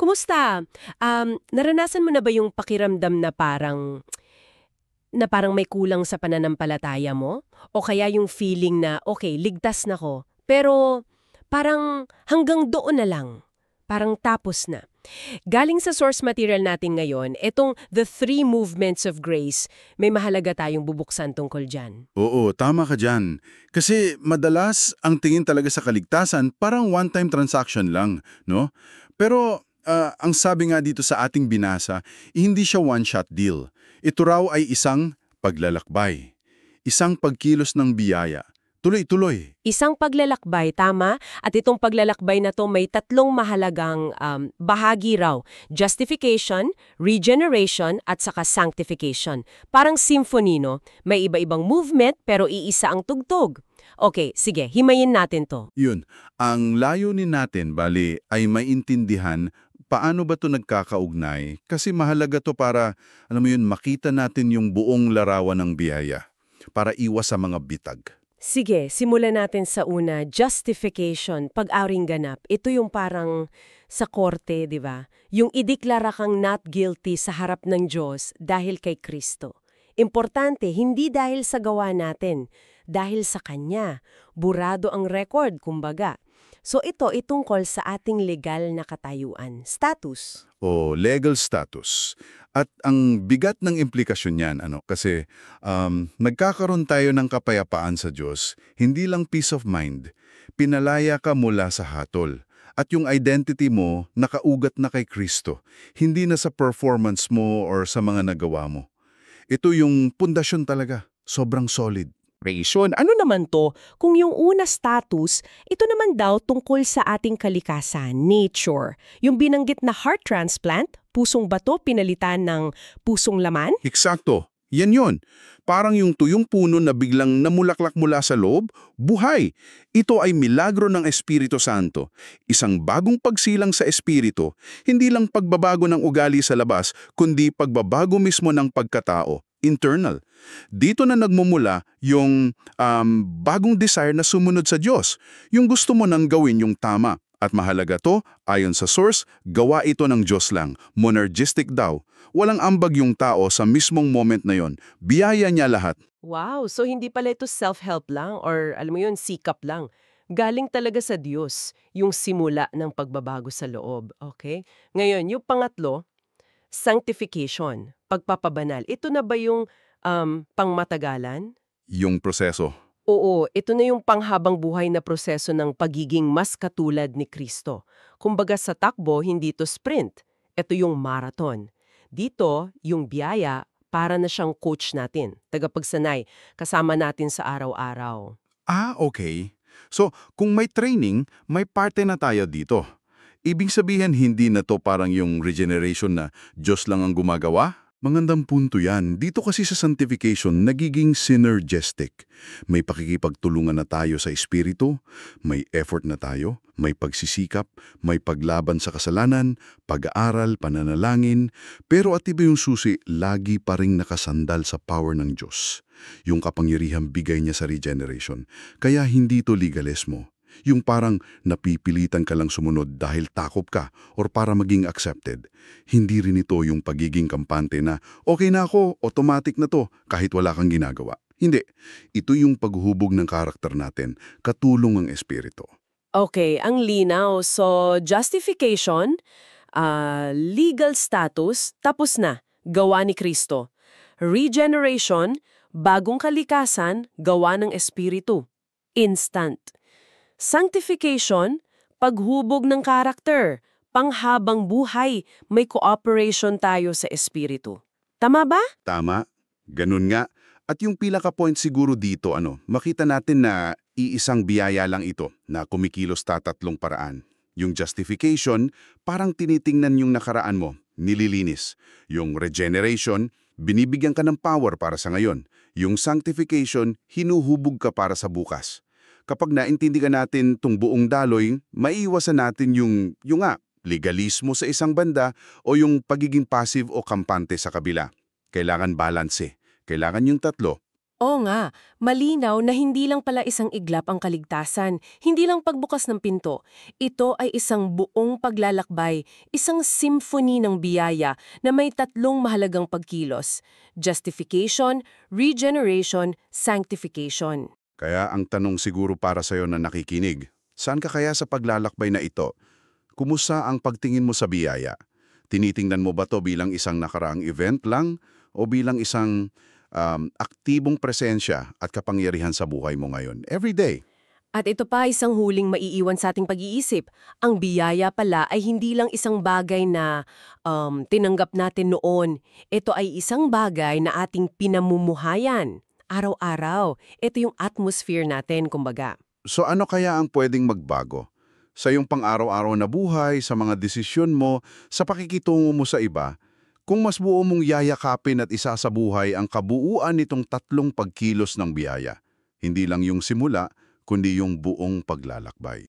Kumusta? Naranasan mo na ba yung pakiramdam na parang may kulang sa pananampalataya mo? O kaya yung feeling na, okay, ligtas na ko, pero parang hanggang doon na lang. Parang tapos na. Galing sa source material natin ngayon, etong The Three Movements of Grace, may mahalaga tayong bubuksan tungkol dyan. Oo, tama ka dyan. Kasi madalas ang tingin talaga sa kaligtasan parang one-time transaction lang, no? Pero ang sabi nga dito sa ating binasa, hindi siya one-shot deal. Ito raw ay isang paglalakbay, isang pagkilos ng biyaya. Tuloy-tuloy. Isang paglalakbay, tama? At itong paglalakbay na to may tatlong mahalagang bahagi raw. Justification, regeneration, at saka sanctification. Parang symphony, no? May iba-ibang movement pero iisa ang tugtog. Okay, sige, himayin natin to. Yun, ang layunin natin, bali, ay maintindihan paano ba ito nagkakaugnay kasi mahalaga to para, alam mo yun, makita natin yung buong larawan ng biyaya para iwas sa mga bitag. Sige, simulan natin sa una, justification, pag-awring ganap. Ito yung parang sa korte, di ba? Yung ideklara kang not guilty sa harap ng Diyos dahil kay Kristo. Importante, hindi dahil sa gawa natin, dahil sa Kanya. Burado ang record, kumbaga. So ito, itungkol sa ating legal na katayuan, status. O legal status. At ang bigat ng implikasyon niyan, kasi nagkakaroon tayo ng kapayapaan sa Diyos, hindi lang peace of mind, pinalaya ka mula sa hatol. At yung identity mo, nakaugat na kay Kristo, hindi na sa performance mo or sa mga nagawa mo. Ito yung pundasyon talaga, sobrang solid. Ration. Ano naman to? Kung yung una status, ito naman daw tungkol sa ating kalikasan, nature. Yung binanggit na heart transplant, pusong bato pinalitan ng pusong laman? Eksakto. Yan yon. Parang yung tuyong puno na biglang namulaklak mula sa loob, buhay. Ito ay milagro ng Espiritu Santo. Isang bagong pagsilang sa Espiritu, hindi lang pagbabago ng ugali sa labas, kundi pagbabago mismo ng pagkatao, internal. Dito na nagmumula yung bagong desire na sumunod sa Diyos. Yung gusto mo nang gawin yung tama. At mahalaga to, ayon sa source, gawa ito ng Diyos lang. Monergistic daw. Walang ambag yung tao sa mismong moment na yon. Biyaya niya lahat. Wow, so hindi pala ito self-help lang or alam mo yun, sikap lang. Galing talaga sa Diyos, yung simula ng pagbabago sa loob. Okay? Ngayon, yung pangatlo, sanctification, pagpapabanal. Ito na ba yung pangmatagalan? Yung proseso. Oo, ito na yung panghabang buhay na proseso ng pagiging mas katulad ni Kristo. Kumbaga sa takbo, hindi to sprint. Ito yung marathon. Dito, yung biyaya, para na siyang coach natin, tagapagsanay, kasama natin sa araw-araw. Ah, okay. So, kung may training, may parte na tayo dito. Ibig sabihin, hindi na to parang yung regeneration na Diyos lang ang gumagawa? Magandang punto yan. Dito kasi sa sanctification, nagiging synergistic. May pakikipagtulungan na tayo sa espiritu, may effort na tayo, may pagsisikap, may paglaban sa kasalanan, pag-aaral, pananalangin, pero at iba yung susi, lagi pa ring nakasandal sa power ng Diyos. Yung kapangyarihang bigay niya sa regeneration. Kaya hindi to legalismo. Yung parang napipilitan ka lang sumunod dahil takop ka or para maging accepted. Hindi rin ito yung pagiging kampante na okay na ako, automatic na to, kahit wala kang ginagawa. Hindi. Ito yung paghubog ng karakter natin, katulong ang espiritu. Okay, ang linaw. So, justification, legal status, tapos na, gawa ni Kristo. Regeneration, bagong kalikasan, gawa ng Espiritu. Instant. Sanctification, paghubog ng karakter, panghabang buhay, may cooperation tayo sa Espiritu. Tama ba? Tama, ganun nga. At yung pila ka point siguro dito, makita natin na iisang biyaya lang ito na kumikilos tatlong paraan. Yung justification, parang tinitingnan yung nakaraan mo, nililinis. Yung regeneration, binibigyan ka ng power para sa ngayon. Yung sanctification, hinuhubog ka para sa bukas. Kapag naintindihan natin itong buong daloy, maiiwasan natin yung legalismo sa isang banda o yung pagiging passive o kampante sa kabila. Kailangan balanse. Kailangan yung tatlo. Oo nga, malinaw na hindi lang pala isang iglap ang kaligtasan, hindi lang pagbukas ng pinto. Ito ay isang buong paglalakbay, isang symphony ng biyaya na may tatlong mahalagang pagkilos: justification, regeneration, sanctification. Kaya ang tanong siguro para sa'yo na nakikinig, saan ka kaya sa paglalakbay na ito? Kumusta ang pagtingin mo sa biyaya? Tinitingnan mo ba to bilang isang nakaraang event lang o bilang isang aktibong presensya at kapangyarihan sa buhay mo ngayon? Every day. At ito pa isang huling maiiwan sa ating pag-iisip. Ang biyaya pala ay hindi lang isang bagay na tinanggap natin noon. Ito ay isang bagay na ating pinamumuhayan. Araw-araw. Ito yung atmosphere natin, kumbaga. So ano kaya ang pwedeng magbago? Sa iyong pang-araw-araw na buhay, sa mga desisyon mo, sa pakikitungo mo sa iba, kung mas buo mong yayakapin at isasabuhay ang kabuuan nitong tatlong pagkilos ng biyaya. Hindi lang yung simula, kundi yung buong paglalakbay.